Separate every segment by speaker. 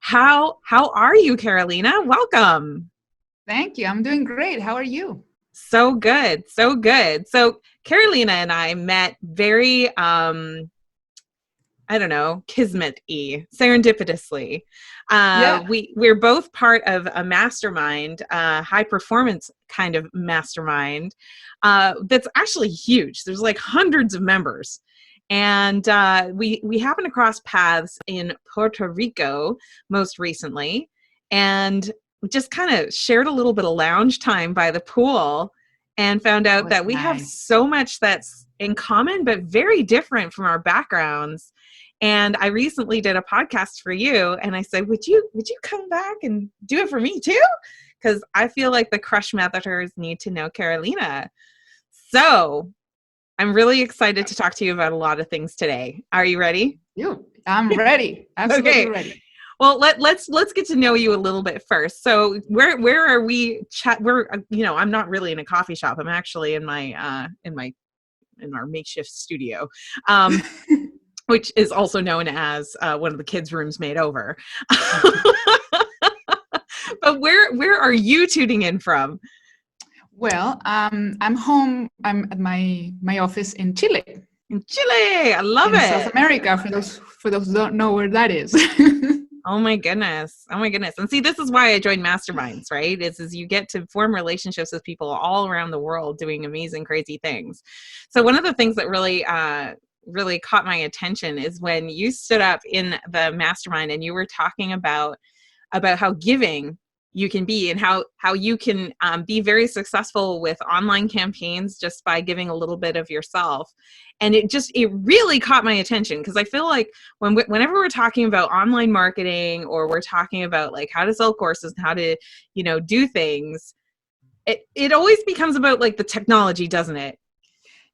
Speaker 1: How are you, Carolina? Welcome.
Speaker 2: Thank you. I'm doing great. How are you?
Speaker 1: So good. So good. So Carolina and I met very I don't know, kismet-y, serendipitously.
Speaker 2: Yeah.
Speaker 1: We're both part of a mastermind, high performance kind of mastermind that's actually huge. There's like hundreds of members. And we happened to cross paths in Puerto Rico most recently, and just kind of shared a little bit of lounge time by the pool and found
Speaker 2: That
Speaker 1: out
Speaker 2: was
Speaker 1: that we have
Speaker 2: nice.
Speaker 1: so much that's in common, but very different from our backgrounds. And I recently did a podcast for you, and I said, would you come back and do it for me too? Because I feel like the crush methoders need to know Carolina. So I'm really excited to talk to you about a lot of things today. Are you ready?
Speaker 2: I'm ready. Absolutely
Speaker 1: Okay.
Speaker 2: ready.
Speaker 1: Well, let's get to know you a little bit first. So where are we we're I'm not really in a coffee shop. I'm actually in my in our makeshift studio. Which is also known as one of the kids' rooms made over. But where are you tuning in from?
Speaker 2: Well, I'm home. I'm at my office in Chile,
Speaker 1: In Chile. I love
Speaker 2: in
Speaker 1: it.
Speaker 2: South America. For those who don't know where that is.
Speaker 1: Oh my goodness. Oh my goodness. And see, this is why I joined masterminds, right? Is you get to form relationships with people all around the world doing amazing, crazy things. So one of the things that really caught my attention is when you stood up in the mastermind and you were talking about how giving you can be, and how you can be very successful with online campaigns just by giving a little bit of yourself. And it really caught my attention, because I feel like whenever we're talking about online marketing, or we're talking about like how to sell courses and how to, do things, it always becomes about like the technology, doesn't it?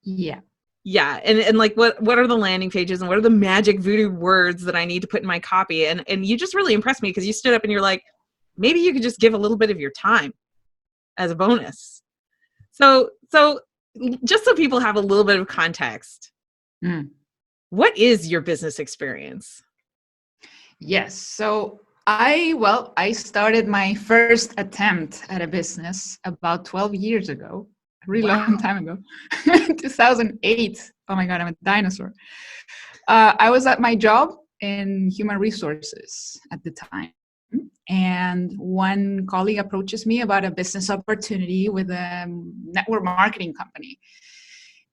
Speaker 2: Yeah.
Speaker 1: Yeah. And like, what are the landing pages, and what are the magic voodoo words that I need to put in my copy? And you just really impressed me, because you stood up and you're like, maybe you could just give a little bit of your time as a bonus. So just so people have a little bit of context, what is your business experience?
Speaker 2: Yes. So I started my first attempt at a business about 12 years ago. A really long time ago, 2008. Oh my God, I'm a dinosaur. I was at my job in human resources at the time. And one colleague approaches me about a business opportunity with a network marketing company.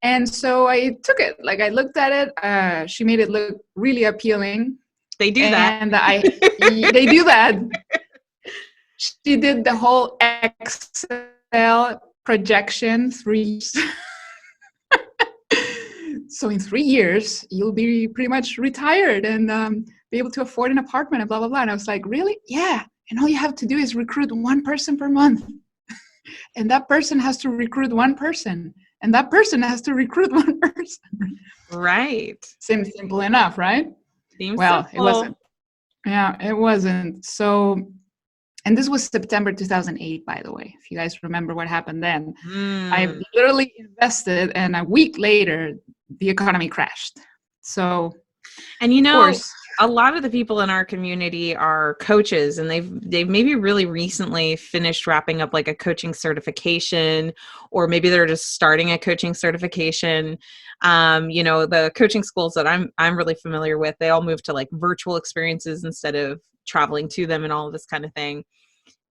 Speaker 2: And so I took it. Like, I looked at it. She made it look really appealing.
Speaker 1: They do that.
Speaker 2: And they do that. She did the whole Excel projection 3 years. So in 3 years, you'll be pretty much retired and be able to afford an apartment and blah, blah, blah. And I was like, really? Yeah. And all you have to do is recruit one person per month. And that person has to recruit one person. And that person has to recruit one person.
Speaker 1: Right.
Speaker 2: Seems simple enough, right?
Speaker 1: Seems
Speaker 2: well,
Speaker 1: simple.
Speaker 2: It wasn't. Yeah, it wasn't. So, and this was September 2008, by the way, if you guys remember what happened then. I literally invested, and a week later, the economy crashed. So,
Speaker 1: and
Speaker 2: of course,
Speaker 1: a lot of the people in our community are coaches, and they've maybe really recently finished wrapping up like a coaching certification, or maybe they're just starting a coaching certification. The coaching schools that I'm really familiar with, they all moved to like virtual experiences instead of traveling to them and all of this kind of thing.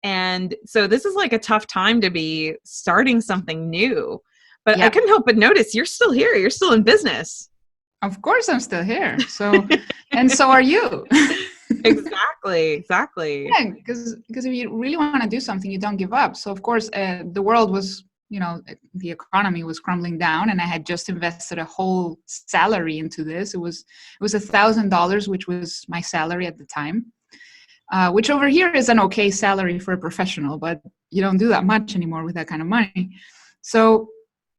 Speaker 1: And so this is like a tough time to be starting something new. But I couldn't help but notice you're still here. You're still in business.
Speaker 2: Of course I'm still here. So, and so are you.
Speaker 1: Exactly.
Speaker 2: Yeah, because if you really want to do something, you don't give up. So of course, the world was, the economy was crumbling down, and I had just invested a whole salary into this. It was $1,000, which was my salary at the time, which over here is an okay salary for a professional, but you don't do that much anymore with that kind of money. So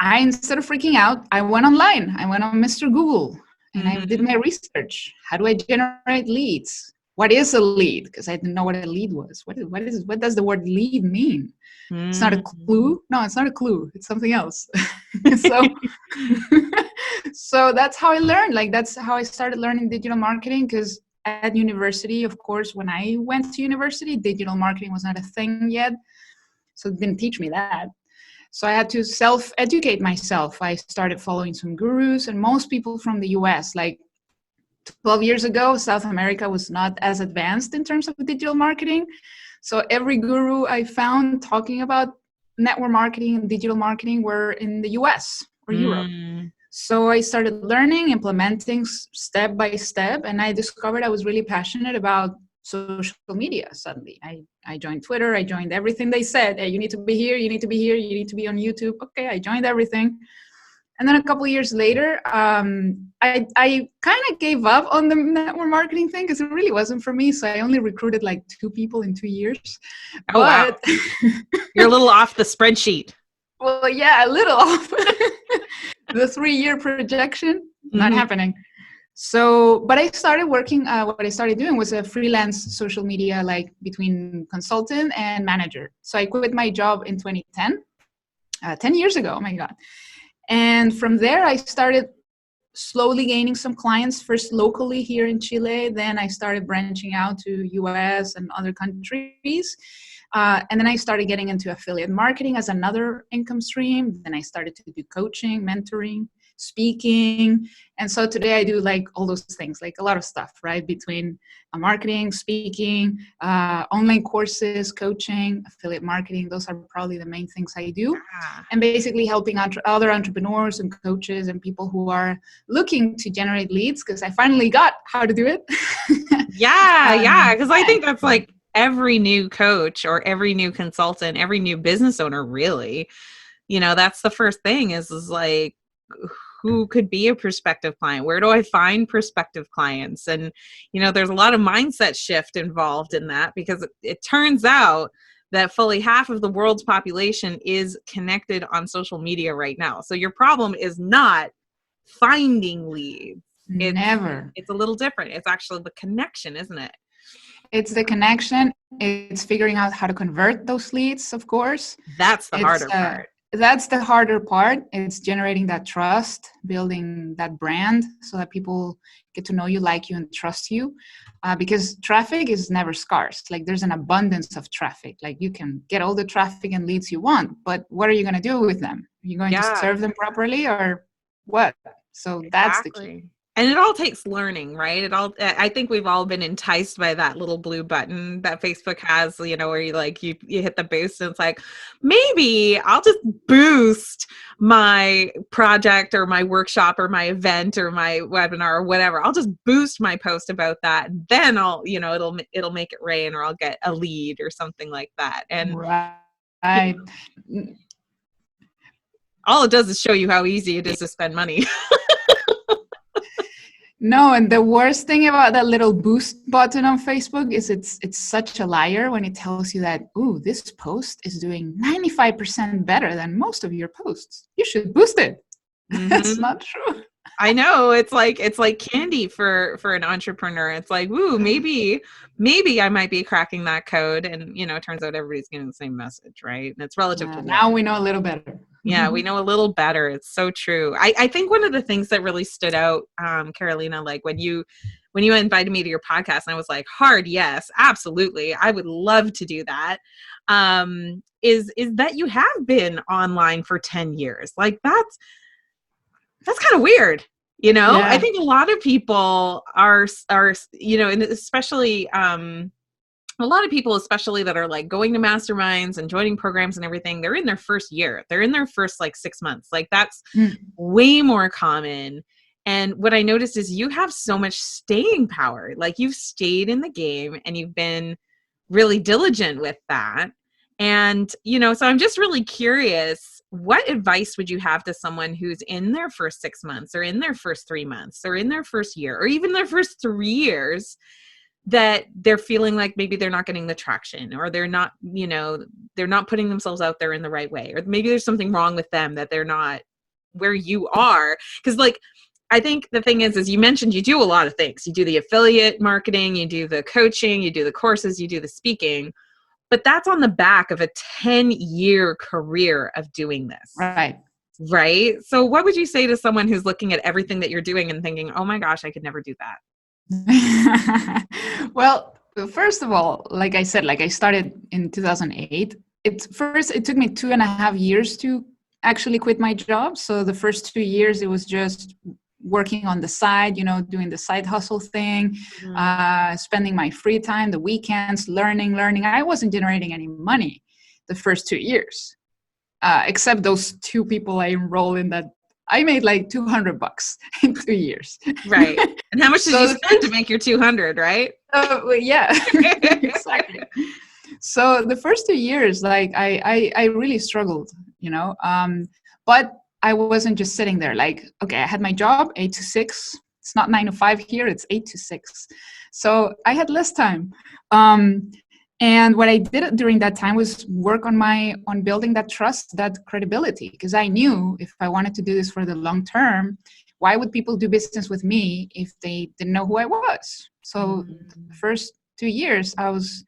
Speaker 2: instead of freaking out, I went online. I went on Mr. Google, and I did my research. How do I generate leads? What is a lead? Because I didn't know what a lead was. What does the word lead mean? It's not a clue. No, it's not a clue. It's something else. So that's how I learned. Like, that's how I started learning digital marketing, because at university. Of course, when I went to university, digital marketing was not a thing yet. So it didn't teach me that. So I had to self-educate myself. I started following some gurus, and most people from the US, like 12 years ago, South America was not as advanced in terms of digital marketing. So every guru I found talking about network marketing and digital marketing were in the US or Europe. So I started learning, implementing step by step, and I discovered I was really passionate about social media. Suddenly I joined Twitter, I joined everything they said. Hey, you need to be here, you need to be here, you need to be on YouTube. Okay, I joined everything. And then a couple of years later, I kind of gave up on the network marketing thing because it really wasn't for me. So I only recruited like 2 people in 2 years.
Speaker 1: Oh, wow. You're a little off the spreadsheet.
Speaker 2: Well, yeah, a little off. The 3-year projection, not happening. So, but I started working, what I started doing was a freelance social media, like between consultant and manager. So I quit my job in 2010, 10 years ago, oh my God. And from there, I started slowly gaining some clients, first locally here in Chile. Then I started branching out to US and other countries. And then I started getting into affiliate marketing as another income stream. Then I started to do coaching, mentoring, speaking. And so today I do like all those things, like a lot of stuff, right? Between marketing, speaking, online courses, coaching, affiliate marketing. Those are probably the main things I do. And basically helping other entrepreneurs and coaches and people who are looking to generate leads, because I finally got how to do it.
Speaker 1: Yeah. Because I think that's like every new coach or every new consultant, every new business owner, really, that's the first thing is like, who could be a prospective client? Where do I find prospective clients? And, there's a lot of mindset shift involved in that, because it turns out that fully half of the world's population is connected on social media right now. So your problem is not finding leads. It's a little different. It's actually the connection, isn't it?
Speaker 2: It's the connection. It's figuring out how to convert those leads, of course.
Speaker 1: That's the harder part.
Speaker 2: That's the harder part. It's generating that trust, building that brand so that people get to know you, like you, and trust you. Because traffic is never scarce. Like there's an abundance of traffic. Like you can get all the traffic and leads you want, but what are you going to do with them? Are you going to serve them properly or what? So that's the key.
Speaker 1: And it all takes learning, right? I think we've all been enticed by that little blue button that Facebook has, where you hit the boost and it's like, maybe I'll just boost my project or my workshop or my event or my webinar or whatever. I'll just boost my post about that. And then I'll, it'll make it rain, or I'll get a lead or something like that. And all it does is show you how easy it is to spend money.
Speaker 2: No, and the worst thing about that little boost button on Facebook is it's such a liar when it tells you that, ooh, this post is doing 95% better than most of your posts. You should boost it. That's not true.
Speaker 1: I know. It's like candy for an entrepreneur. It's like, ooh, maybe I might be cracking that code. And, it turns out everybody's getting the same message, right? And it's relative to
Speaker 2: now we know a little better.
Speaker 1: Yeah, we know a little better. It's so true. I think one of the things that really stood out, Carolina, like when you invited me to your podcast, and I was like, hard yes, absolutely, I would love to do that. Is that you have been online for 10 years? Like that's kind of weird. Yeah. I think a lot of people are, and especially, a lot of people, especially that are like going to masterminds and joining programs and everything, they're in their first year. They're in their first like 6 months. Like that's way more common. And what I noticed is you have so much staying power. Like you've stayed in the game and you've been really diligent with that. And, so I'm just really curious, what advice would you have to someone who's in their first 6 months or in their first 3 months or in their first year or even their first 3 years, that they're feeling like maybe they're not getting the traction, or they're not, they're not putting themselves out there in the right way, or maybe there's something wrong with them that they're not where you are? Because like, I think the thing is you mentioned you do a lot of things. You do the affiliate marketing, you do the coaching, you do the courses, you do the speaking, but that's on the back of a 10-year career of doing this. Right. So what would you say to someone who's looking at everything that you're doing and thinking, oh my gosh, I could never do that?
Speaker 2: Well, first of all, like I said, like I started in 2008. It took me 2.5 years to actually quit my job. So the first 2 years, it was just working on the side, doing the side hustle thing,
Speaker 1: Mhm.
Speaker 2: spending my free time, the weekends, learning. I wasn't generating any money the first 2 years, except those two people I enrolled in that I made like $200 in 2 years.
Speaker 1: Right. And how much did you
Speaker 2: So the
Speaker 1: spend to
Speaker 2: first,
Speaker 1: make your 200, right?
Speaker 2: well, yeah, exactly. So the first 2 years, like I really struggled, but I wasn't just sitting there. Like, okay, I had my job 8 to 6. It's not 9 to 5 here; it's 8 to 6. So I had less time. Um, and what I did during that time was work on building that trust, that credibility, because I knew if I wanted to do this for the long term, why would people do business with me if they didn't know who I was? So the
Speaker 1: Mm.
Speaker 2: first 2 years, I was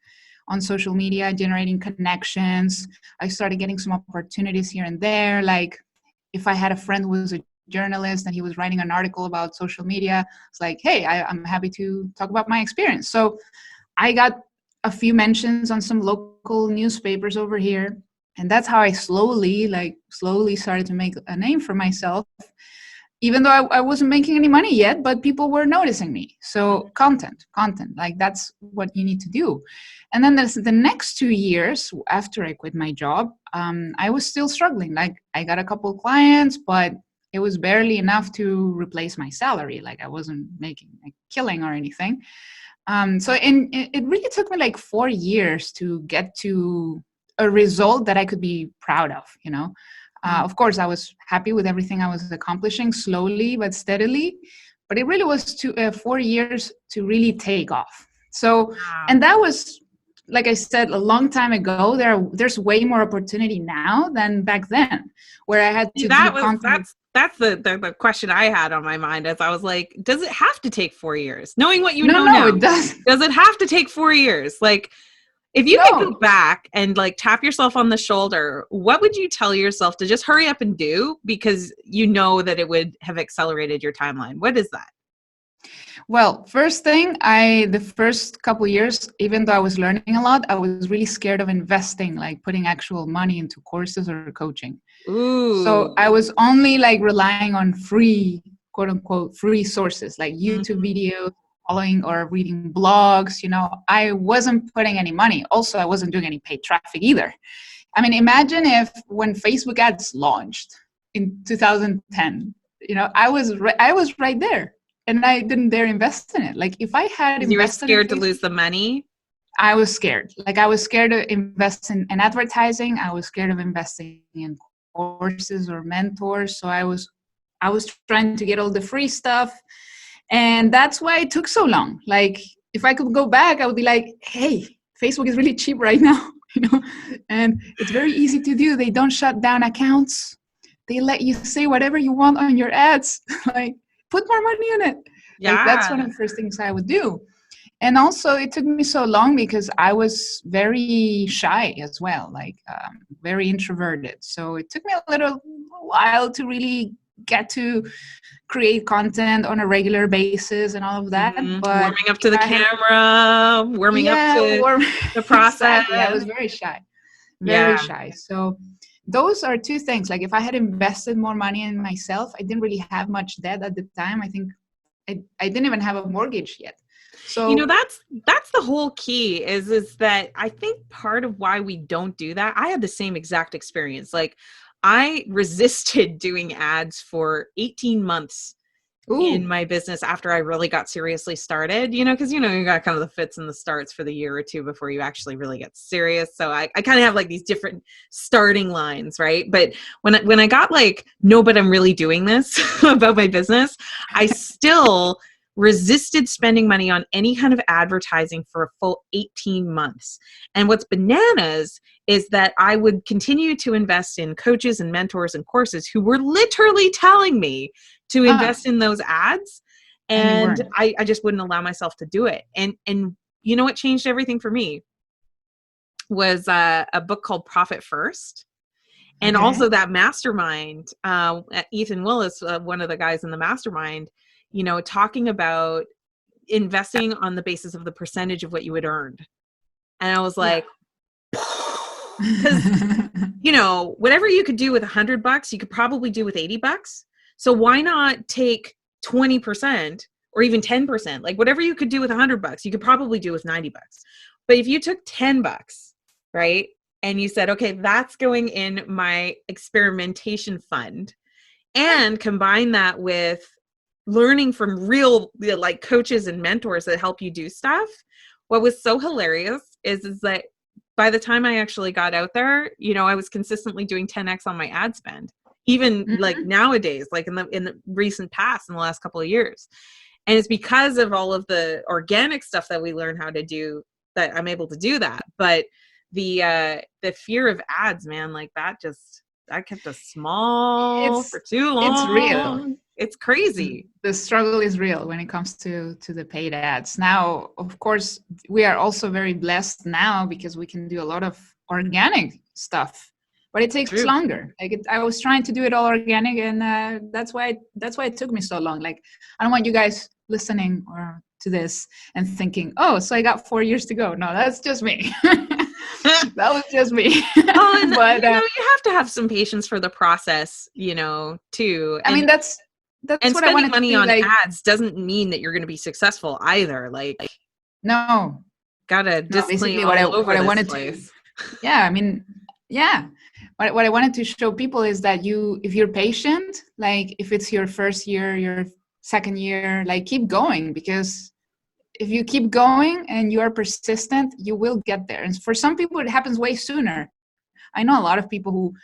Speaker 2: on social media, generating connections. I started getting some opportunities here and there. Like if I had a friend who was a journalist and he was writing an article about social media, it's like, hey, I'm happy to talk about my experience. So I got a few mentions on some local newspapers over here. And that's how I slowly started to make a name for myself, even though I wasn't making any money yet, but people were noticing me. So content, like that's what you need to do. And then there's the next 2 years after I quit my job, I was still struggling. Like I got a couple of clients, but it was barely enough to replace my salary. Like I wasn't making a killing or anything. It really took me like 4 years to get to a result that I could be proud of.
Speaker 1: Mm.
Speaker 2: Of course, I was happy with everything I was accomplishing slowly but steadily, but it really was 4 years to really take off. So,
Speaker 1: Wow.
Speaker 2: and that was, like I said, a long time ago. There's way more opportunity now than back then, where I had
Speaker 1: See,
Speaker 2: to do content.
Speaker 1: that's the question I had on my mind as I was like, does it have to take 4 years? Knowing what you
Speaker 2: No,
Speaker 1: know
Speaker 2: no,
Speaker 1: now,
Speaker 2: it does.
Speaker 1: does it have to take 4 years? Like, if you could go
Speaker 2: No.
Speaker 1: back and like tap yourself on the shoulder, what would you tell yourself to just hurry up and do because you know that it would have accelerated your timeline? What is that?
Speaker 2: Well, first thing, the first couple years, even though I was learning a lot, I was really scared of investing, like putting actual money into courses or coaching. So
Speaker 1: Ooh.
Speaker 2: I was only like relying on free, quote unquote, free sources like YouTube
Speaker 1: Mhm.
Speaker 2: videos, following or reading blogs. I wasn't putting any money. Also, I wasn't doing any paid traffic either. I mean, imagine if when Facebook ads launched in 2010, I was right there and I didn't dare invest in it. Like if I had
Speaker 1: Because you were
Speaker 2: invested in
Speaker 1: scared to
Speaker 2: Facebook,
Speaker 1: lose the money.
Speaker 2: I was scared. Like I was scared to invest in advertising. I was scared of investing in courses or mentors. So I was trying to get all the free stuff. And that's why it took so long. Like if I could go back, I would be like, hey, Facebook is really cheap right now, and it's very easy to do. They don't shut down accounts. They let you say whatever you want on your ads. Like put more money in it. Like that's one
Speaker 1: Yeah.
Speaker 2: of the first things I would do. And also it took me so long because I was very shy as well, like very introverted. So it took me a little while to really get to create content on a regular basis and all of that. But
Speaker 1: Warming up
Speaker 2: if
Speaker 1: to the
Speaker 2: I had,
Speaker 1: camera, warming up
Speaker 2: yeah,
Speaker 1: to
Speaker 2: or
Speaker 1: the process.
Speaker 2: exactly, I was very shy, very
Speaker 1: Yeah.
Speaker 2: shy. So those are two things. Like if I had invested more money in myself, I didn't really have much debt at the time. I think I didn't even have a mortgage yet.
Speaker 1: You know,
Speaker 2: So
Speaker 1: that's the whole key is that I think part of why we don't do that. I had the same exact experience. Like I resisted doing ads for 18 months in
Speaker 2: ooh,
Speaker 1: my business after I really got seriously started, because you got kind of the fits and the starts for the year or two before you actually really get serious. So I kind of have like these different starting lines, right? But when I got like, no, but I'm really doing this about my business, I still resisted spending money on any kind of advertising for a full 18 months. And what's bananas is that I would continue to invest in coaches and mentors and courses who were literally telling me to
Speaker 2: ah,
Speaker 1: invest in those ads.
Speaker 2: and you
Speaker 1: And
Speaker 2: weren't.
Speaker 1: I just wouldn't allow myself to do it. And you know what changed everything for me was a book called Profit First. And
Speaker 2: Okay.
Speaker 1: also that mastermind, Ethan Willis, one of the guys in the mastermind, talking about investing on the basis of the percentage of what you had earned. And I was like, because, you know, whatever you could do with $100, you could probably do with $80. So why not take 20% or even 10%? Like whatever you could do with $100, you could probably do with $90. But if you took $10, right, and you said, okay, that's going in my experimentation fund, and combine that with learning from real like coaches and mentors that help you do stuff. What was so hilarious is that by the time I actually got out there, you know, I was consistently doing 10x on my ad spend, even like nowadays, like in the recent past, in the last couple of years. And it's because of all of the organic stuff that we learn how to do that I'm able to do that. But the fear of ads, man, like that kept us small for too long.
Speaker 2: It's real.
Speaker 1: It's crazy.
Speaker 2: The struggle is real when it comes to the paid ads. Now, of course, we are also very blessed now because we can do a lot of organic stuff, but it takes longer. Like I was trying to do it all organic, and that's why it took me so long. Like I don't want you guys listening or to this and thinking, oh, so I got 4 years to go. No, that's just me. That was just me.
Speaker 1: Oh, but you know, you have to have some patience for the process, you know, too.
Speaker 2: And, I mean, that's
Speaker 1: and
Speaker 2: what I
Speaker 1: spending
Speaker 2: wanted
Speaker 1: money
Speaker 2: to do,
Speaker 1: on
Speaker 2: like,
Speaker 1: ads doesn't mean that you're going to be successful either. Like,
Speaker 2: no,
Speaker 1: gotta disclaim what I wanted place.
Speaker 2: Yeah, I mean, yeah. What I wanted to show people is that if you're patient, like if it's your first year, your second year, like keep going, because if you keep going and you are persistent, you will get there. And for some people, it happens way sooner. I know a lot of people who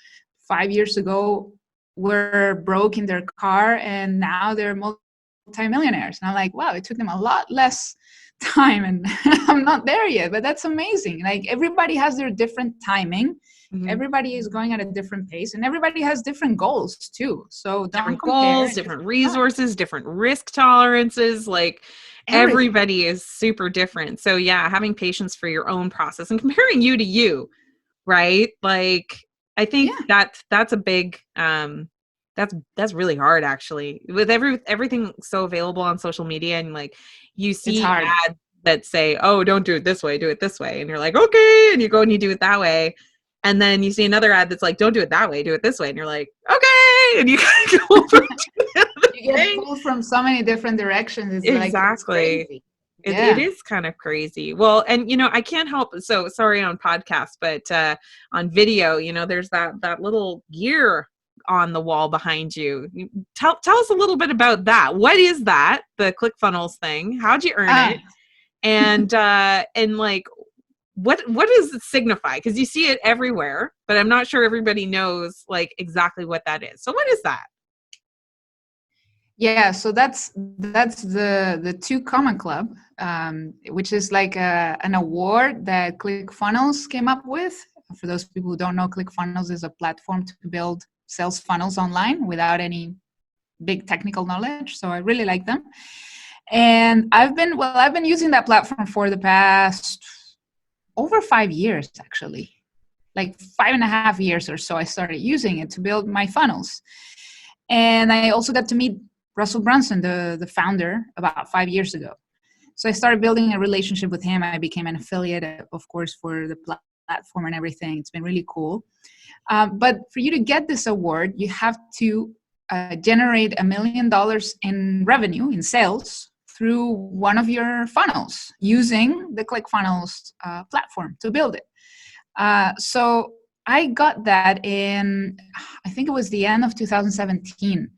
Speaker 2: 5 years ago were broke in their car and now they're multimillionaires. And I'm like, wow, it took them a lot less time and I'm not there yet, but that's amazing. Like everybody has their different timing. Mm-hmm. Everybody is going at a different pace and everybody has different goals too. So
Speaker 1: different goals, different resources, different risk tolerances, like everybody is super different. So yeah, having patience for your own process and comparing you to you, right? Like I think that's a big that's really hard actually. With everything so available on social media, and like you see ads that say, "Oh, don't do it this way, do it this way." And you're like, "Okay." And you go and you do it that way. And then you see another ad that's like, "Don't do it that way, do it this way." And you're like, "Okay." And you kind of go over to the other
Speaker 2: you get pulled from so many different directions. It's
Speaker 1: exactly.
Speaker 2: Like,
Speaker 1: it is kind of crazy. Well, and you know, I can't help. So sorry on podcast, but on video, you know, there's that little gear on the wall behind you. Tell us a little bit about that. What is that? The Clickfunnels thing? How'd you earn it? And like, what does it signify? Because you see it everywhere, but I'm not sure everybody knows like exactly what that is. So what is that?
Speaker 2: Yeah, so that's the Two Comma Club, which is like an award that Clickfunnels came up with. For those people who don't know, Clickfunnels is a platform to build sales funnels online without any big technical knowledge. So I really like them, and I've been using that platform for the past over 5 years, actually, like 5.5 years or so. I started using it to build my funnels, and I also got to meet Russell Brunson, the founder, about 5 years ago. So I started building a relationship with him. I became an affiliate, of course, for the platform and everything. It's been really cool. But for you to get this award, you have to generate $1 million in revenue, in sales, through one of your funnels using the Clickfunnels platform to build it. So I got that in, I think it was the end of 2017.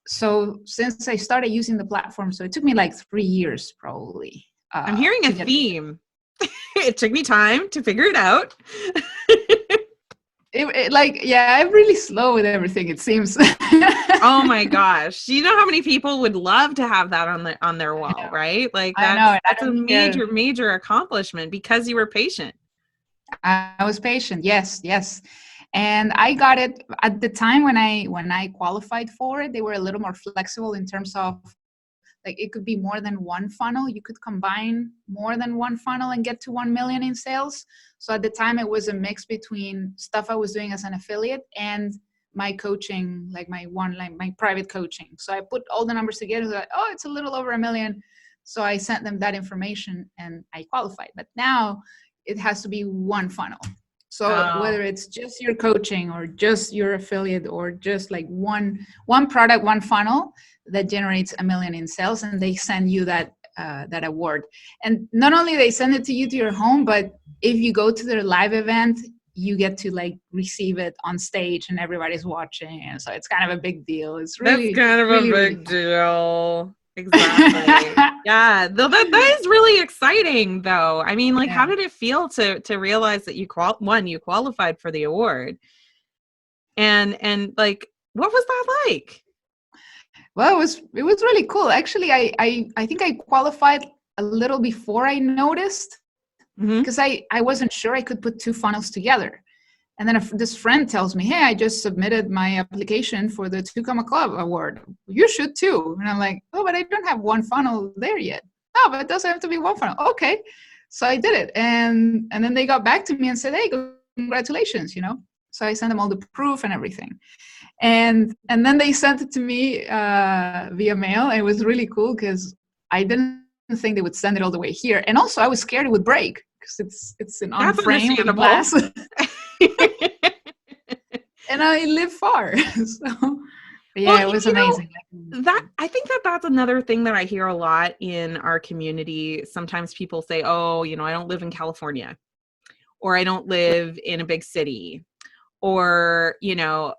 Speaker 2: So since I started using the platform, so it took me like 3 years probably.
Speaker 1: I'm hearing a theme. It took me time to figure it out.
Speaker 2: I'm really slow with everything, it seems.
Speaker 1: Oh my gosh. Do you know how many people would love to have that on their wall, right? Like that's a major accomplishment because you were patient.
Speaker 2: I was patient. Yes. And I got it at the time when I qualified for it. They were a little more flexible in terms of like it could be more than one funnel. You could combine more than one funnel and get to 1 million in sales. So at the time it was a mix between stuff I was doing as an affiliate and my coaching, like my private coaching. So I put all the numbers together, like, oh, it's a little over 1 million. So I sent them that information and I qualified. But now it has to be one funnel. So whether it's just your coaching or just your affiliate or just like one product, one funnel that generates $1 million in sales, and they send you that award. And not only they send it to you to your home, but if you go to their live event, you get to like receive it on stage and everybody's watching. And so it's kind of a big deal. It's really,
Speaker 1: that's kind of
Speaker 2: really,
Speaker 1: a big deal. Exactly. Yeah. That is really exciting though. I mean, like, how did it feel to realize that you qualified for the award? And like, what was that like?
Speaker 2: Well, it was really cool. Actually, I think I qualified a little before I noticed, because I wasn't sure I could put two funnels together. And then this friend tells me, hey, I just submitted my application for the Two Comma Club award. You should too. And I'm like, oh, but I don't have one funnel there yet. Oh, but it doesn't have to be one funnel. Okay. So I did it. And then they got back to me and said, hey, congratulations, So I sent them all the proof and everything. And then they sent it to me via mail. It was really cool because I didn't think they would send it all the way here. And also I was scared it would break because it's an on frame with glass. And I live far. So yeah, it was amazing.
Speaker 1: I think that's another thing that I hear a lot in our community. Sometimes people say, oh, I don't live in California, or I don't live in a big city, or,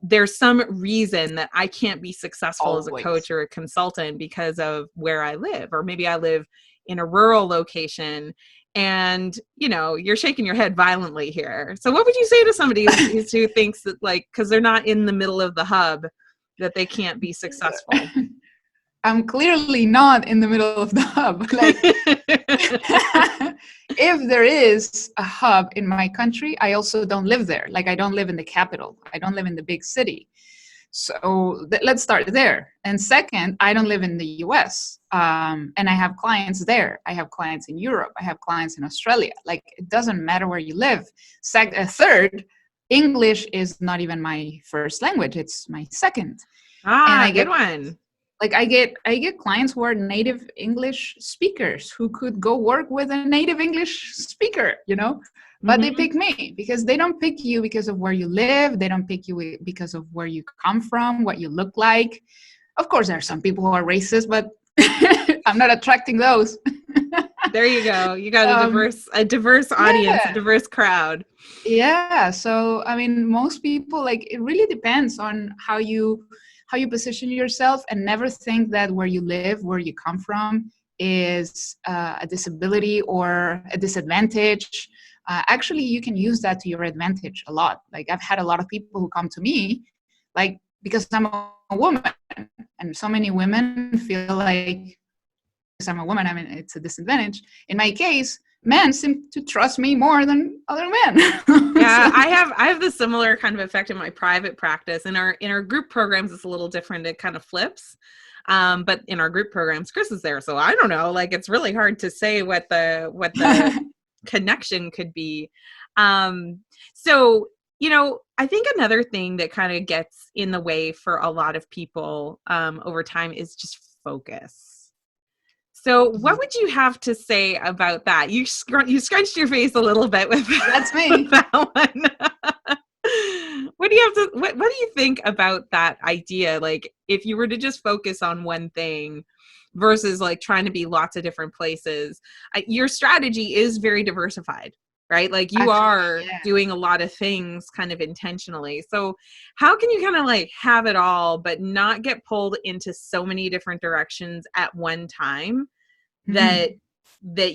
Speaker 1: there's some reason that I can't be successful as a coach or a consultant because of where I live, or maybe I live in a rural location. And, you're shaking your head violently here. So what would you say to somebody who thinks that, like, because they're not in the middle of the hub, that they can't be successful?
Speaker 2: I'm clearly not in the middle of the hub. Like, if there is a hub in my country, I also don't live there. Like, I don't live in the capital. I don't live in the big city. So let's start there. And second, I don't live in the US. And I have clients there. I have clients in Europe. I have clients in Australia. Like, it doesn't matter where you live. Third, English is not even my first language. It's my second.
Speaker 1: And good one.
Speaker 2: Like, I get clients who are native English speakers who could go work with a native English speaker, but they pick me because they don't pick you because of where you live. They don't pick you because of where you come from, what you look like. Of course, there are some people who are racist, but I'm not attracting those.
Speaker 1: There you go. You got a diverse audience, a diverse crowd.
Speaker 2: Yeah. So, I mean, most people, like, it really depends on how you position yourself, and never think that where you live, where you come from is a disability or a disadvantage. Actually, you can use that to your advantage a lot. Like, I've had a lot of people who come to me, like, because I'm a woman, and so many women feel like, because I'm a woman, I mean, it's a disadvantage. In my case, men seem to trust me more than other men.
Speaker 1: Yeah, I have the similar kind of effect in my private practice. In our group programs, it's a little different. It kind of flips. But in our group programs, Chris is there, so I don't know. Like, it's really hard to say what the connection could be. So, I think another thing that kind of gets in the way for a lot of people over time is just focus. So what would you have to say about that? You scrunched your face a little bit with
Speaker 2: that's me.
Speaker 1: With that one. What do you think about that idea? Like, if you were to just focus on one thing versus like trying to be lots of different places, your strategy is very diversified, right? Like, you are doing a lot of things kind of intentionally. So how can you kind of like have it all, but not get pulled into so many different directions at one time that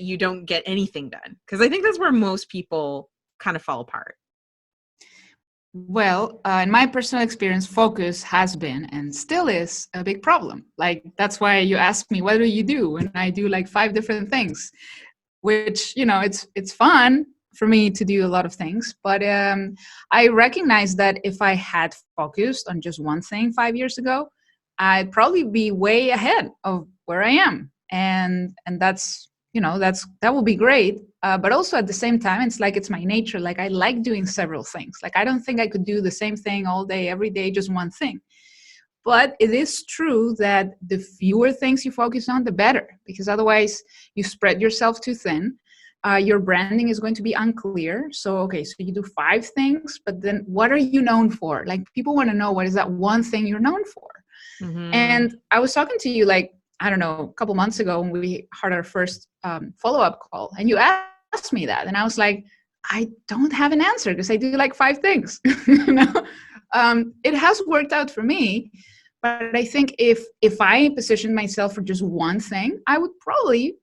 Speaker 1: you don't get anything done? Because I think that's where most people kind of fall apart.
Speaker 2: Well, in my personal experience, focus has been and still is a big problem. Like, that's why you ask me, what do you do? And I do like 5 different things, which, it's fun for me to do a lot of things. But I recognize that if I had focused on just one thing 5 years ago, I'd probably be way ahead of where I am. And that's, that will be great. But also at the same time, it's like, it's my nature. Like, I like doing several things. Like, I don't think I could do the same thing all day, every day, just one thing. But it is true that the fewer things you focus on, the better, because otherwise you spread yourself too thin. Your branding is going to be unclear. So, okay, so you do 5 things, but then what are you known for? Like, people want to know, what is that one thing you're known for?
Speaker 1: Mm-hmm.
Speaker 2: And I was talking to you, like, I don't know, a couple months ago when we had our first follow-up call, and you asked me that. And I was like, I don't have an answer because I do like 5 things. You know? It has worked out for me, but I think if I positioned myself for just one thing, I would probably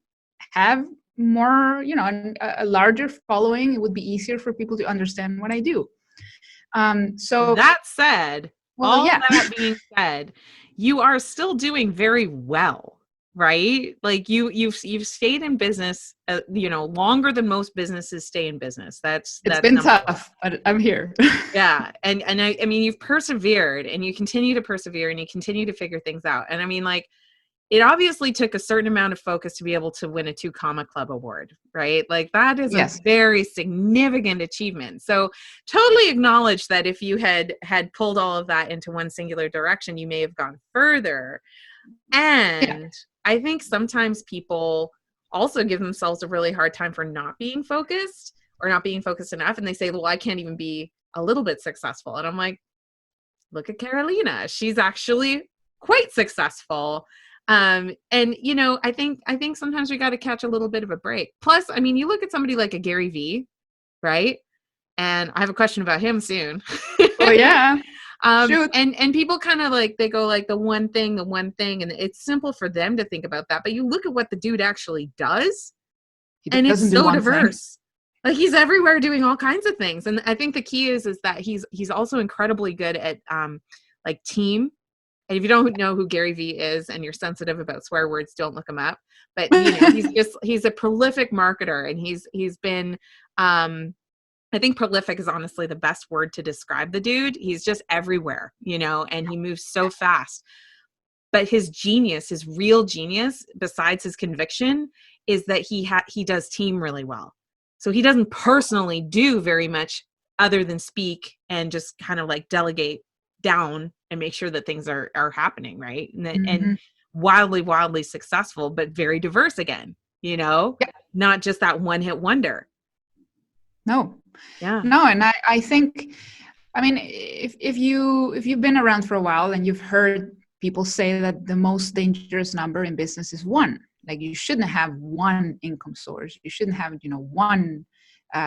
Speaker 2: have more, you know, a larger following. It would be easier for people to understand what I do. So
Speaker 1: that said,
Speaker 2: well,
Speaker 1: all
Speaker 2: yeah.
Speaker 1: that being said, you are still doing very well, right? Like you've stayed in business, you know, longer than most businesses stay in business. That's
Speaker 2: Been
Speaker 1: number
Speaker 2: tough, but I'm here.
Speaker 1: Yeah. And I mean, you've persevered, and you continue to persevere, and you continue to figure things out. And I mean, like, it obviously took a certain amount of focus to be able to win a 2 Comma Club award, right? Like, that is
Speaker 2: Yes.
Speaker 1: a very significant achievement. So totally acknowledge that if you had pulled all of that into one singular direction, you may have gone further. And I think sometimes people also give themselves a really hard time for not being focused, or not being focused enough. And they say, well, I can't even be a little bit successful. And I'm like, look at Carolina. She's actually quite successful. And you know, I think sometimes we got to catch a little bit of a break. Plus, I mean, you look at somebody like a Gary Vee, right? And I have a question about him soon.
Speaker 2: Oh yeah. Shoot.
Speaker 1: And people kind of like, they go like the one thing, and it's simple for them to think about that. But you look at what the dude actually does, and it's so diverse. Like, he's everywhere doing all kinds of things. And I think the key is that he's also incredibly good at like team. And if you don't know who Gary Vee is and you're sensitive about swear words, don't look him up. But you know, he's a prolific marketer, and he's been I think prolific is honestly the best word to describe the dude. He's just everywhere, you know, and he moves so fast. But his genius, his real genius, besides his conviction, is that he does team really well. So he doesn't personally do very much other than speak and just kind of like delegate down and make sure that things are happening, right? And wildly successful, but very diverse again, you know, not just that one hit wonder.
Speaker 2: No.
Speaker 1: Yeah.
Speaker 2: No, and I think, I mean, if you've been around for a while and you've heard people say that the most dangerous number in business is 1. Like, you shouldn't have one income source. You shouldn't have, you know, one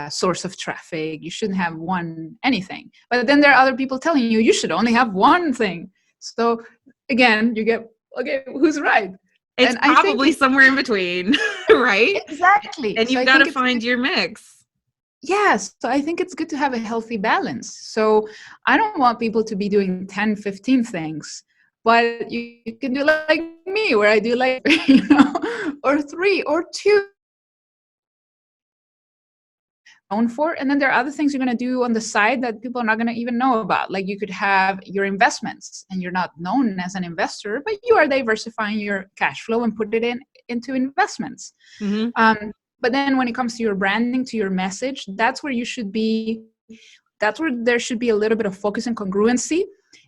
Speaker 2: source of traffic. You shouldn't have one anything. But then there are other people telling you should only have one thing. So again, you get, okay, who's right?
Speaker 1: It's probably somewhere in between, right?
Speaker 2: Exactly.
Speaker 1: And you've got to find your mix.
Speaker 2: Yes. So I think it's good to have a healthy balance. So I don't want people to be doing 10, 15 things, but you can do like me, where I do like, you know, or 3 or 2 known for. And then there are other things you're going to do on the side that people are not going to even know about. Like, you could have your investments, and you're not known as an investor, but you are diversifying your cash flow and put it into investments. Mm-hmm. But then when it comes to your branding, to your message, that's where there should be a little bit of focus and congruency.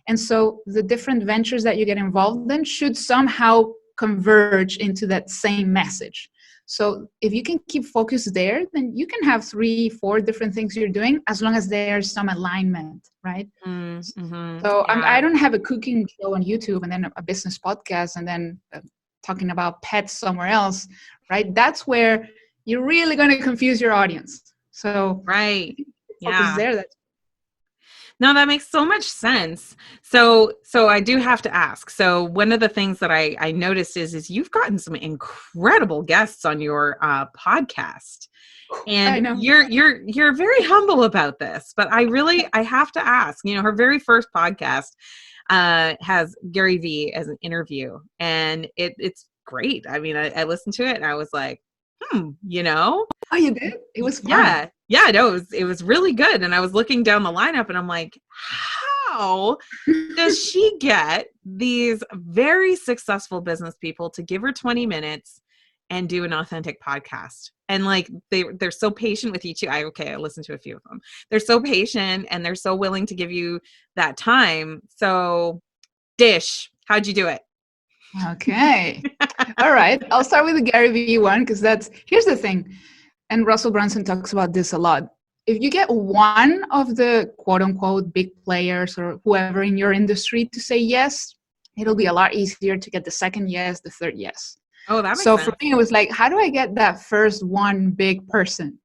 Speaker 2: And so the different ventures that you get involved in should somehow converge into that same message. So if you can keep focus there, then you can have 3, 4 different things you're doing, as long as there's some alignment, right? Mm-hmm. So I don't have a cooking show on YouTube and then a business podcast and then talking about pets somewhere else, right? That's where you're really going to confuse your audience. So
Speaker 1: right.
Speaker 2: Focus there.
Speaker 1: No, that makes so much sense. So I do have to ask. So one of the things that I noticed is you've gotten some incredible guests on your podcast, and you're very humble about this. But I have to ask. You know, her very first podcast has Gary Vee as an interview, and it's great. I mean, I listened to it and I was like, you know.
Speaker 2: Oh, you did? It was fun.
Speaker 1: Yeah, no, it was really good. And I was looking down the lineup and I'm like, how does she get these very successful business people to give her 20 minutes and do an authentic podcast? And like, they're so patient with you too. I listened to a few of them. They're so patient and they're so willing to give you that time. So Dish. How'd you do it?
Speaker 2: Okay. All right. I'll start with the Gary Vee one because here's the thing. And Russell Brunson talks about this a lot. If you get one of the quote unquote big players or whoever in your industry to say yes, it'll be a lot easier to get the second yes, the third yes.
Speaker 1: Oh, that makes
Speaker 2: sense.
Speaker 1: So
Speaker 2: for me, it was like, how do I get that first one big person?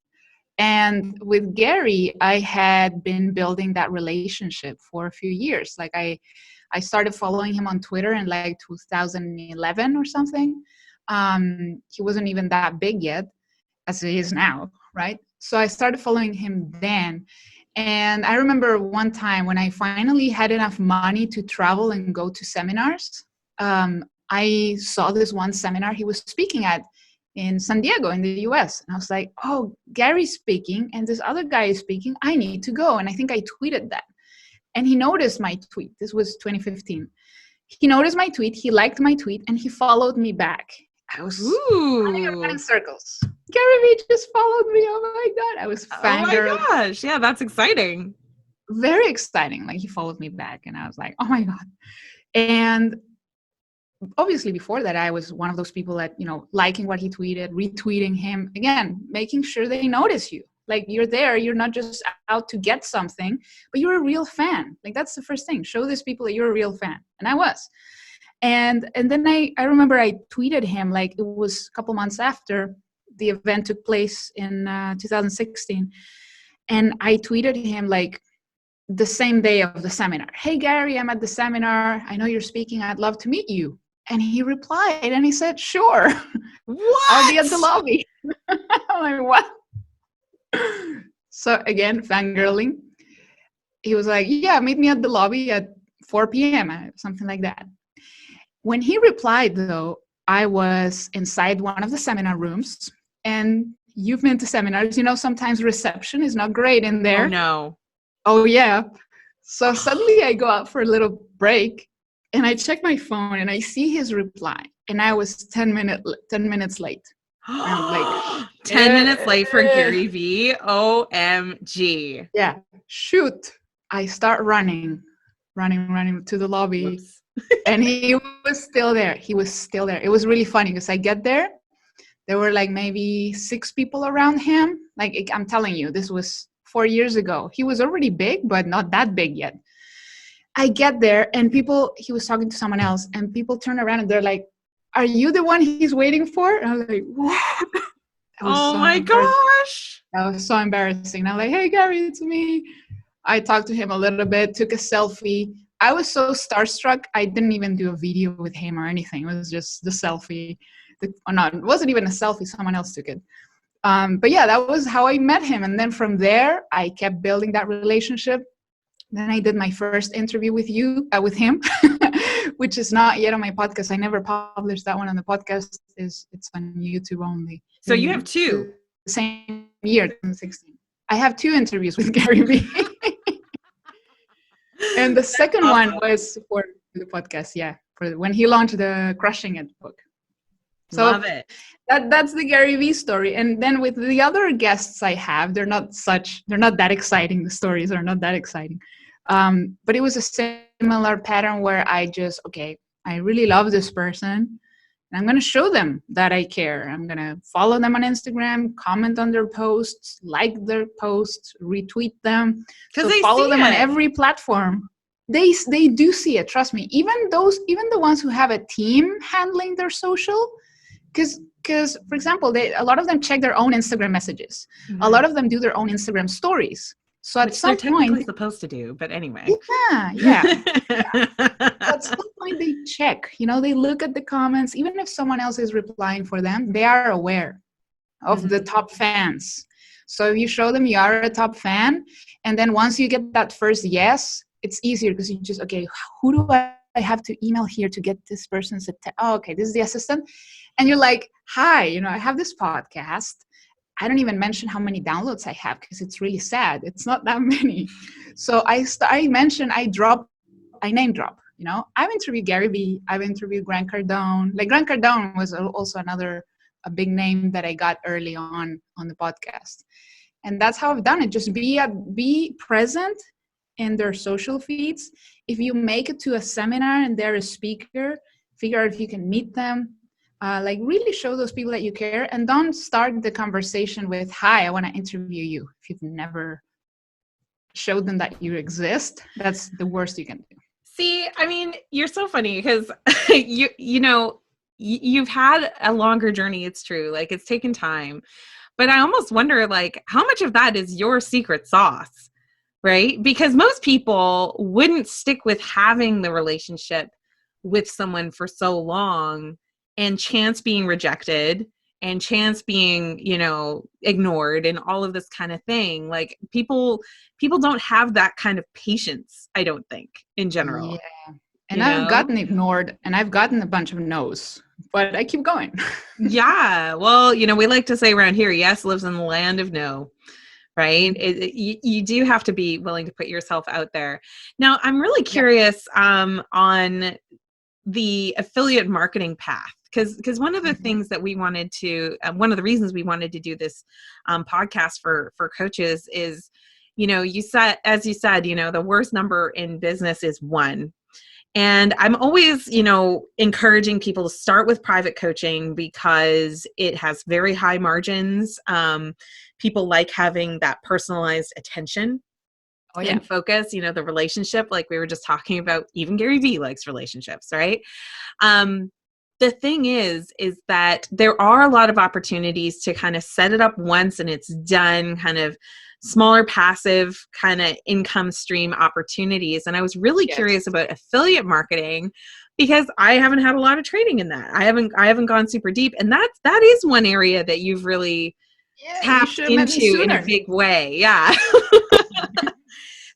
Speaker 2: And with Gary, I had been building that relationship for a few years. Like I started following him on Twitter in like 2011 or something. He wasn't even that big yet, as he is now, right? So I started following him then. And I remember one time when I finally had enough money to travel and go to seminars, I saw this one seminar he was speaking at in San Diego in the US. And I was like, oh, Gary's speaking and this other guy is speaking. I need to go. And I think I tweeted that. And he noticed my tweet. This was 2015. He noticed my tweet. He liked my tweet and he followed me back. I was running around in circles. Gary Vee just followed me. Oh my God. I was fangirl.
Speaker 1: Oh my gosh. Yeah, that's exciting.
Speaker 2: Very exciting. Like he followed me back and I was like, oh my God. And obviously before that, I was one of those people that, liking what he tweeted, retweeting him, again, making sure they notice you. Like you're there, you're not just out to get something, but you're a real fan. Like that's the first thing. Show these people that you're a real fan. And I was. And then I remember I tweeted him, like it was a couple months after the event took place in 2016. And I tweeted him like the same day of the seminar. Hey, Gary, I'm at the seminar. I know you're speaking. I'd love to meet you. And he replied and he said, sure.
Speaker 1: What?
Speaker 2: I'll be at the lobby. I'm like, what? So again, fangirling. He was like, yeah, meet me at the lobby at 4 p.m., something like that. When he replied, though, I was inside one of the seminar rooms. And you've been to seminars, sometimes reception is not great in there.
Speaker 1: Oh, no.
Speaker 2: Oh, yeah. So suddenly I go out for a little break and I check my phone and I see his reply. And I was 10 minutes late. I'm like
Speaker 1: 10 minutes late for Gary Vee. OMG.
Speaker 2: Yeah. Shoot. I start running to the lobby. And he was still there. It was really funny because I get there. There were like maybe 6 people around him. Like I'm telling you, this was 4 years ago. He was already big, but not that big yet. I get there and he was talking to someone else and people turn around and they're like, are you the one he's waiting for? And I was like, what?
Speaker 1: Oh my gosh.
Speaker 2: That was so embarrassing. And I'm like, hey, Gary, it's me. I talked to him a little bit, took a selfie. I was so starstruck. I didn't even do a video with him or anything. It was just the selfie. It wasn't even a selfie. Someone else took it. But yeah, that was how I met him. And then from there, I kept building that relationship. Then I did my first interview with him, which is not yet on my podcast. I never published that one on the podcast. It's on YouTube only.
Speaker 1: So you have 2.
Speaker 2: The same year, 2016. I have 2 interviews with Gary Vee. And the second one was for the podcast, yeah, for when he launched the Crushing It book. So
Speaker 1: love it.
Speaker 2: That's the Gary Vee story. And then with the other guests I have, they're not that exciting. The stories are not that exciting. But it was a similar pattern where I really love this person. And I'm going to show them that I care. I'm going to follow them on Instagram, comment on their posts, like their posts, retweet them. So they follow them on every platform. They do see it. Trust me. Even the ones who have a team handling their social, because for example, a lot of them check their own Instagram messages. Mm-hmm. A lot of them do their own Instagram stories. So at some point,
Speaker 1: supposed to do, but anyway.
Speaker 2: Yeah. At some point they check, they look at the comments, even if someone else is replying for them, they are aware of the top fans. So if you show them you are a top fan, and then once you get that first yes, it's easier because you just, who do I have to email here to get this person's okay, this is the assistant. And you're like, hi, I have this podcast. I don't even mention how many downloads I have because it's really sad. It's not that many. So I name drop, I've interviewed Gary Vee. I've interviewed Grant Cardone. Like Grant Cardone was also a big name that I got early on the podcast. And that's how I've done it. Just be present in their social feeds. If you make it to a seminar and they're a speaker, figure out if you can meet them. Like really show those people that you care, and don't start the conversation with, hi, I want to interview you. If you've never showed them that you exist, that's the worst you can do.
Speaker 1: See, I mean, you're so funny because you've had a longer journey. It's true. Like it's taken time, but I almost wonder like how much of that is your secret sauce, right? Because most people wouldn't stick with having the relationship with someone for so long and chance being rejected and chance being, ignored and all of this kind of thing. Like people don't have that kind of patience, I don't think, in general.
Speaker 2: Yeah. And I've gotten ignored and I've gotten a bunch of no's, but I keep going.
Speaker 1: Yeah. Well, we like to say around here, yes lives in the land of no. Right? You do have to be willing to put yourself out there. Now, I'm really curious on the affiliate marketing path. Because one of the things that we wanted to, one of the reasons we wanted to do this podcast for coaches is, as you said, the worst number in business is 1. And I'm always, encouraging people to start with private coaching because it has very high margins. People like having that personalized attention and focus, the relationship, like we were just talking about. Even Gary Vee likes relationships, right? The thing is that there are a lot of opportunities to kind of set it up once and it's done, kind of smaller passive kind of income stream opportunities. And I was really curious about affiliate marketing because I haven't had a lot of training in that. I haven't gone super deep. And that is one area that you've really tapped into in a big way. Yeah.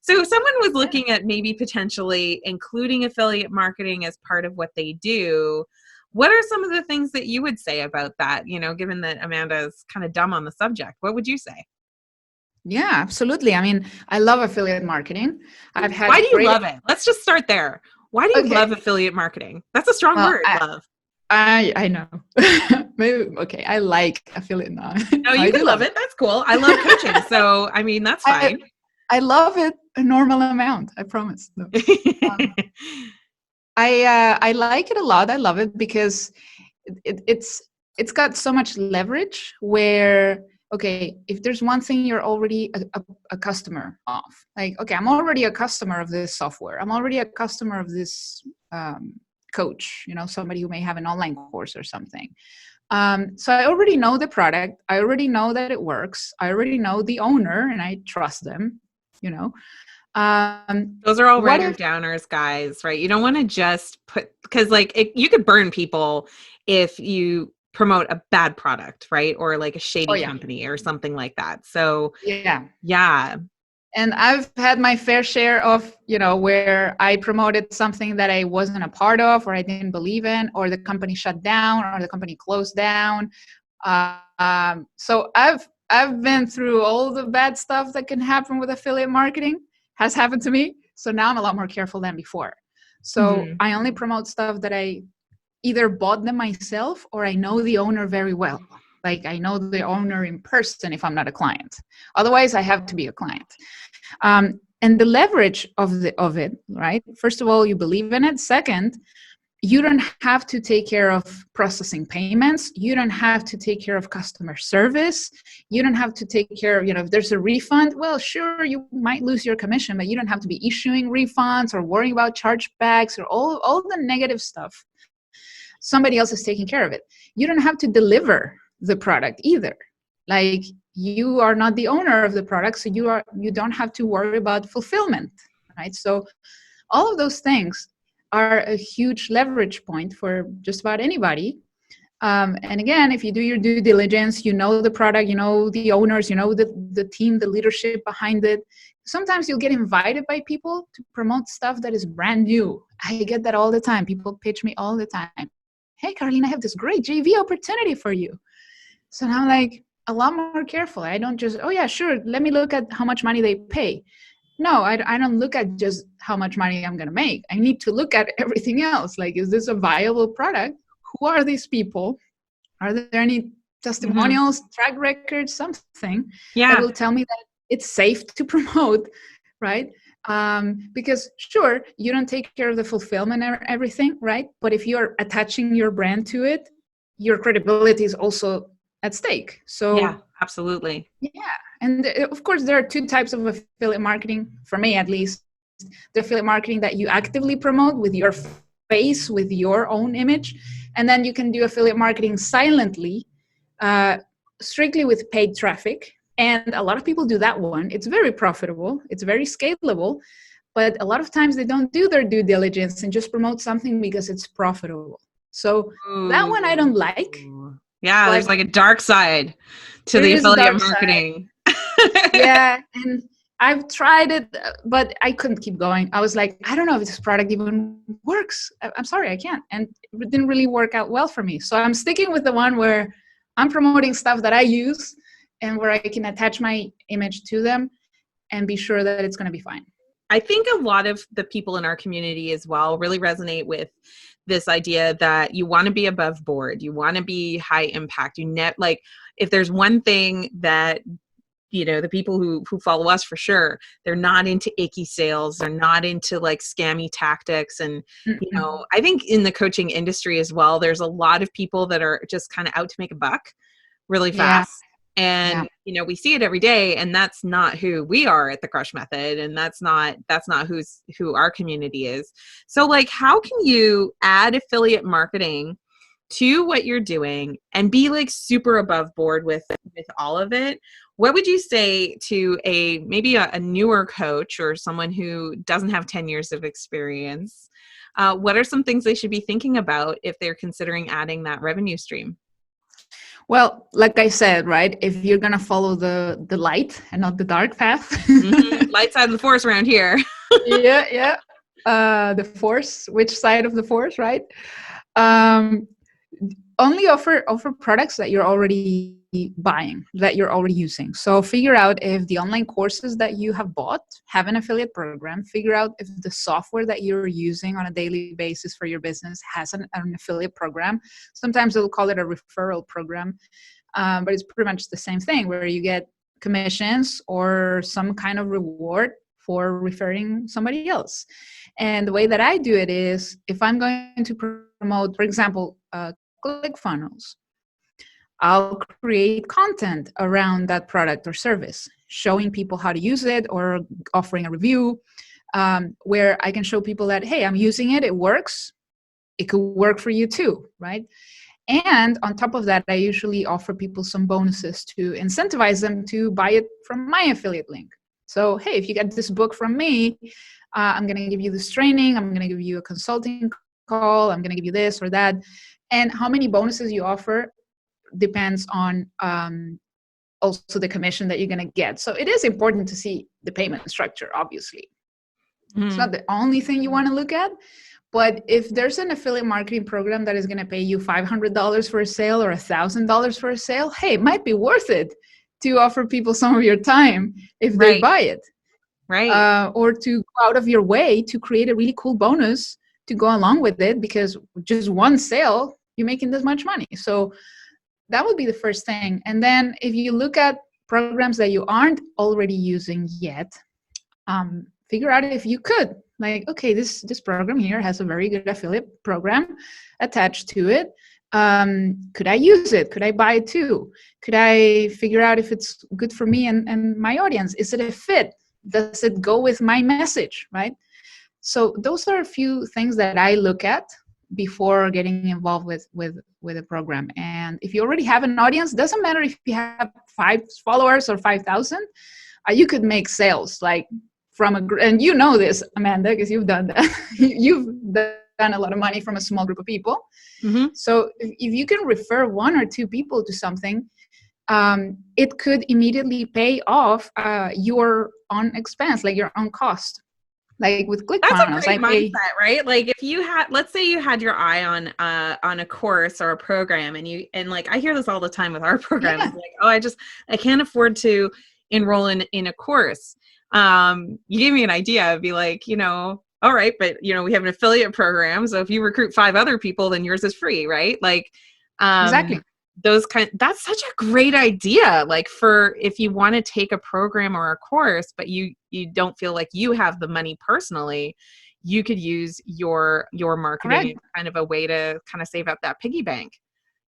Speaker 1: So if someone was looking at maybe potentially including affiliate marketing as part of what they do, what are some of the things that you would say about that? Given that Amanda's kind of dumb on the subject, what would you say?
Speaker 2: Yeah, absolutely. I mean, I love affiliate marketing. I've had.
Speaker 1: Why do you love it? Let's just start there. Why do you love affiliate marketing? That's a strong word, love.
Speaker 2: I know. Maybe, okay. I like affiliate now.
Speaker 1: No, you can love it. That's cool. I love coaching. So, I mean, that's fine.
Speaker 2: I love it a normal amount. I promise. No. I like it a lot. I love it because it's got so much leverage where, okay, if there's one thing you're already a customer of, like, okay, I'm already a customer of this software. I'm already a customer of this coach, somebody who may have an online course or something. So I already know the product. I already know that it works. I already know the owner and I trust them,
Speaker 1: Those are all writer downers, guys, right? You don't want to just put, because you could burn people if you promote a bad product, right? Or like a shady company or something like that. So yeah.
Speaker 2: And I've had my fair share of, where I promoted something that I wasn't a part of, or I didn't believe in, or the company shut down, or the company closed down. So I've been through all the bad stuff that can happen with affiliate marketing. Has happened to me. So now I'm a lot more careful than before. So I only promote stuff that I either bought them myself or I know the owner very well. Like I know the owner in person if I'm not a client. Otherwise, I have to be a client. And the leverage of it, right? First of all, you believe in it. Second, you don't have to take care of processing payments. You don't have to take care of customer service. You don't have to take care of, if there's a refund, well, sure, you might lose your commission, but you don't have to be issuing refunds or worrying about chargebacks or all the negative stuff. Somebody else is taking care of it. You don't have to deliver the product either. Like you are not the owner of the product, so you don't have to worry about fulfillment, right? So all of those things are a huge leverage point for just about anybody. And again, if you do your due diligence, you know the product, you know the owners, you know the team, the leadership behind it. Sometimes you'll get invited by people to promote stuff that is brand new. I get that all the time. People pitch me all the time. Hey, Carolina, I have this great JV opportunity for you. So now I'm like a lot more careful. I don't just, oh yeah, sure, let me look at how much money they pay. No, I don't look at just how much money I'm going to make. I need to look at everything else. Like, is this a viable product? Who are these people? Are there any testimonials, track records, something that will tell me that it's safe to promote, right? Because sure, you don't take care of the fulfillment and everything, right? But if you're attaching your brand to it, your credibility is also at stake.
Speaker 1: Yeah,
Speaker 2: So
Speaker 1: absolutely.
Speaker 2: yeah, and of course there are two types of affiliate marketing, for me at least. The affiliate marketing that you actively promote with your face, with your own image, and then you can do affiliate marketing silently, uh, strictly with paid traffic. And a lot of people do that one. It's very profitable, it's very scalable, but a lot of times they don't do their due diligence and just promote something because it's profitable. So that one I don't like.
Speaker 1: Ooh. Yeah, there's
Speaker 2: But
Speaker 1: like a dark side to
Speaker 2: there
Speaker 1: the
Speaker 2: is a
Speaker 1: affiliate
Speaker 2: dark side.
Speaker 1: marketing.
Speaker 2: Yeah, and I've tried it, but I couldn't keep going. I was like, I don't know if this product even works. I'm sorry, I can't. And it didn't really work out well for me. So I'm sticking with the one where I'm promoting stuff that I use and where I can attach my image to them and be sure that it's going to be fine.
Speaker 1: I think a lot of the people in our community as well really resonate with this idea that you want to be above board, you want to be high impact. Like if there's one thing that the people who follow us for sure, they're not into icky sales, they're not into like scammy tactics. And
Speaker 2: Mm-mm.
Speaker 1: I think in the coaching industry as well, there's a lot of people that are just kind of out to make a buck really
Speaker 2: Yeah,
Speaker 1: fast. And
Speaker 2: yeah.
Speaker 1: we see it every day, and that's not who we are at the Crush Method, and that's not who our community is. So like, how can you add affiliate marketing to what you're doing and be like super above board with all of it? What would you say to maybe a newer coach or someone who doesn't have 10 years of experience? What are some things they should be thinking about if they're considering adding that revenue stream?
Speaker 2: Well, like I said, right, if you're going to follow the light and not the dark path.
Speaker 1: Light side of the force around here.
Speaker 2: Yeah, yeah. The force, which side of the force, right? Um, only offer products that you're already buying, that you're already using. So figure out if the online courses that you have bought have an affiliate program. Figure out if the software that you're using on a daily basis for your business has an affiliate program. Sometimes they'll call it a referral program, but it's pretty much the same thing, where you get commissions or some kind of reward for referring somebody else. And the way that I do it is, if I'm going to promote, for example, Clickfunnels, I'll create content around that product or service, showing people how to use it or offering a review, where I can show people that, hey, I'm using it, it works, it could work for you too, right? And on top of that, I usually offer people some bonuses to incentivize them to buy it from my affiliate link. So, hey, if you get this book from me, I'm going to give you this training, I'm going to give you a consulting call, I'm going to give you this or that. And how many bonuses you offer depends on also the commission that you're going to get. So it is important to see the payment structure, obviously. It's not the only thing you want to look at, but if there's an affiliate marketing program that is going to pay you $500 for a sale or $1,000 for a sale, hey, it might be worth it to offer people some of your time if they
Speaker 1: Right.
Speaker 2: buy it.
Speaker 1: Right.
Speaker 2: Or to go out of your way to create a really cool bonus to go along with it, because just one sale, you're making this much money. So that would be the first thing. And then if you look at programs that you aren't already using yet, figure out if you could, like, okay, this program here has a very good affiliate program attached to it. Could I use it? Could I buy it too? Could I figure out if it's good for me and my audience? Is it a fit? Does it go with my message, right? So those are a few things that I look at before getting involved with a program. And if you already have an audience, doesn't matter if you have 5 followers or 5,000, you could make sales like from and you know this, Amanda, because you've done that. You've done a lot of money from a small group of people.
Speaker 1: Mm-hmm.
Speaker 2: So if you can refer 1 or 2 people to something, it could immediately pay off your own expense, like your own cost. Like with
Speaker 1: That's a
Speaker 2: Clickfunnels,
Speaker 1: great mindset, right? Like if you had, let's say you had your eye on a course or a program, and like I hear this all the time with our program.
Speaker 2: yeah,
Speaker 1: It's like, oh, I can't afford to enroll in a course. You gave me an idea. I'd be like, all right, but we have an affiliate program, so if you recruit 5 other people, then yours is free, right? Like,
Speaker 2: exactly.
Speaker 1: that's such a great idea. Like for, if you want to take a program or a course, but you don't feel like you have the money personally, you could use your marketing
Speaker 2: Correct.
Speaker 1: as kind of a way to kind of save up that piggy bank.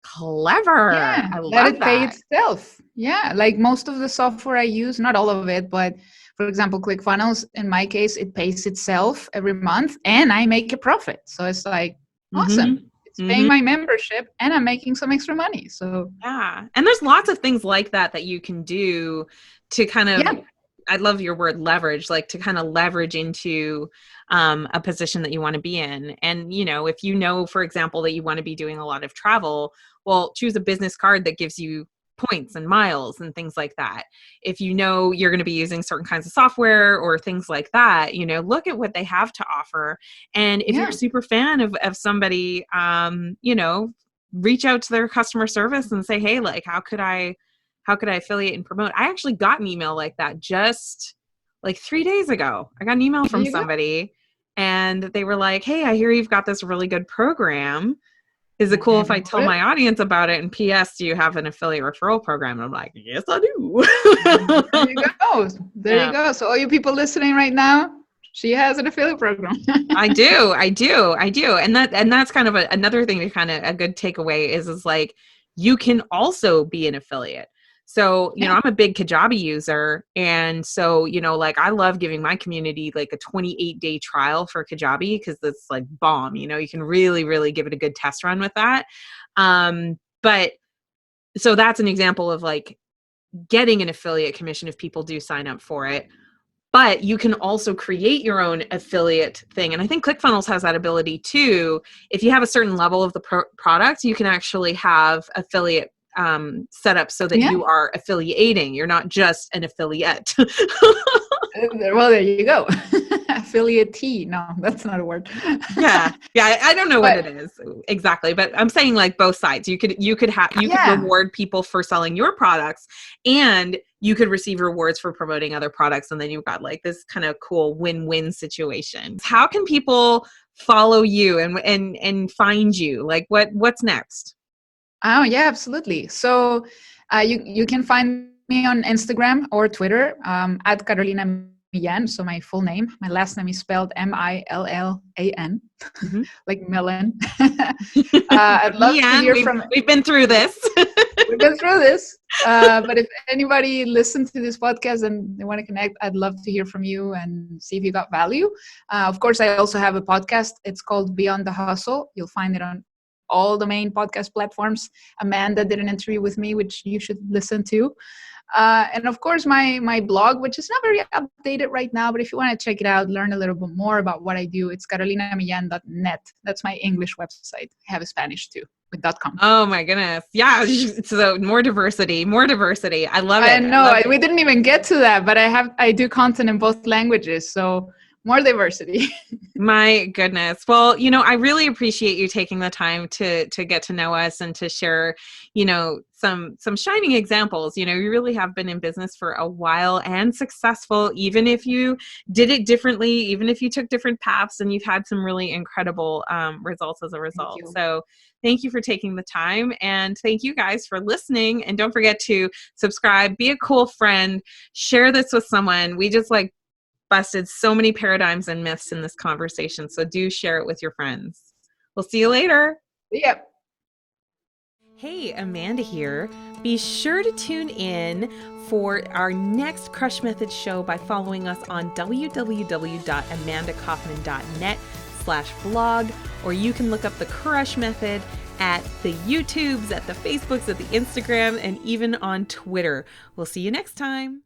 Speaker 1: Clever.
Speaker 2: Yeah,
Speaker 1: I
Speaker 2: let
Speaker 1: love
Speaker 2: it pay
Speaker 1: that.
Speaker 2: itself. Yeah, like most of the software I use, not all of it, but for example, ClickFunnels, in my case, it pays itself every month and I make a profit. So it's like,
Speaker 1: Mm-hmm.
Speaker 2: awesome. It's paying
Speaker 1: Mm-hmm.
Speaker 2: my membership and I'm making some extra money. So
Speaker 1: Yeah. And there's lots of things like that you can do to kind of,
Speaker 2: yeah,
Speaker 1: I love your word leverage, like to kind of leverage into a position that you want to be in. And, if you know, for example, that you want to be doing a lot of travel, well, choose a business card that gives you points and miles and things like that. If you know you're going to be using certain kinds of software or things like that, look at what they have to offer. And if you're
Speaker 2: yeah.
Speaker 1: a super fan of somebody, reach out to their customer service and say, hey, like, how could I affiliate and promote? I actually got an email like that just like 3 days ago. I got an email
Speaker 2: There
Speaker 1: from
Speaker 2: you go.
Speaker 1: somebody and they were like, hey, I hear you've got this really good program. Is it cool if I
Speaker 2: And
Speaker 1: tell my audience about it? And PS, do you have an affiliate referral program? And I'm like, yes, I do.
Speaker 2: there you go. There you
Speaker 1: Yeah,
Speaker 2: go. So all you people listening right now, she has an affiliate program.
Speaker 1: I do. And that's kind of another thing to kind of a good takeaway is like, you can also be an affiliate. So,
Speaker 2: Yeah.
Speaker 1: I'm a big Kajabi user. And so, like I love giving my community like a 28-day trial for Kajabi because it's like bomb, you can really, really give it a good test run with that. But so that's an example of like getting an affiliate commission if people do sign up for it. But you can also create your own affiliate thing. And I think ClickFunnels has that ability too. If you have a certain level of the product, you can actually have affiliate set up so that
Speaker 2: Yeah.
Speaker 1: you are affiliating. You're not just an affiliate.
Speaker 2: Well, there you go. Affiliate. No, that's not a word.
Speaker 1: Yeah. I don't know what
Speaker 2: But
Speaker 1: it is exactly, but I'm saying like both sides. You could
Speaker 2: yeah,
Speaker 1: reward people for selling your products, and you could receive rewards for promoting other products, and then you've got like this kind of cool win-win situation. How can people follow you and find you? Like what's next?
Speaker 2: oh yeah, absolutely. So you can find me on Instagram or Twitter at Carolina Millan. So my full name, my last name is spelled Millan,
Speaker 1: Mm-hmm.
Speaker 2: like melon. I'd love to
Speaker 1: Leanne,
Speaker 2: hear from.
Speaker 1: we've been through this.
Speaker 2: We've been through this. But if anybody listens to this podcast and they want to connect, I'd love to hear from you and see if you got value. Of course, I also have a podcast. It's called Beyond the Hustle. You'll find it on all the main podcast platforms. Amanda did an interview with me, which you should listen to. And of course, my blog, which is not very updated right now, but if you want to check it out, learn a little bit more about what I do, it's carolinamillan.net. That's my English website. I have a Spanish too, with .com.
Speaker 1: Oh my goodness. Yeah. So more diversity. I love
Speaker 2: I
Speaker 1: it.
Speaker 2: know we didn't even get to that, but I do content in both languages, so more diversity.
Speaker 1: My goodness. Well, I really appreciate you taking the time to get to know us and to share, some shining examples. You really have been in business for a while and successful, even if you did it differently, even if you took different paths, and you've had some really incredible results as a
Speaker 2: Thank
Speaker 1: result.
Speaker 2: you.
Speaker 1: So thank you for taking the time, and thank you guys for listening. And don't forget to subscribe, be a cool friend, share this with someone. We just like busted so many paradigms and myths in this conversation. So do share it with your friends. We'll see you later.
Speaker 2: Yep.
Speaker 1: Hey, Amanda here. Be sure to tune in for our next Crush Method show by following us on www.amandakaufman.net/blog, or you can look up the Crush Method at the YouTubes, at the Facebooks, at the Instagram, and even on Twitter. We'll see you next time.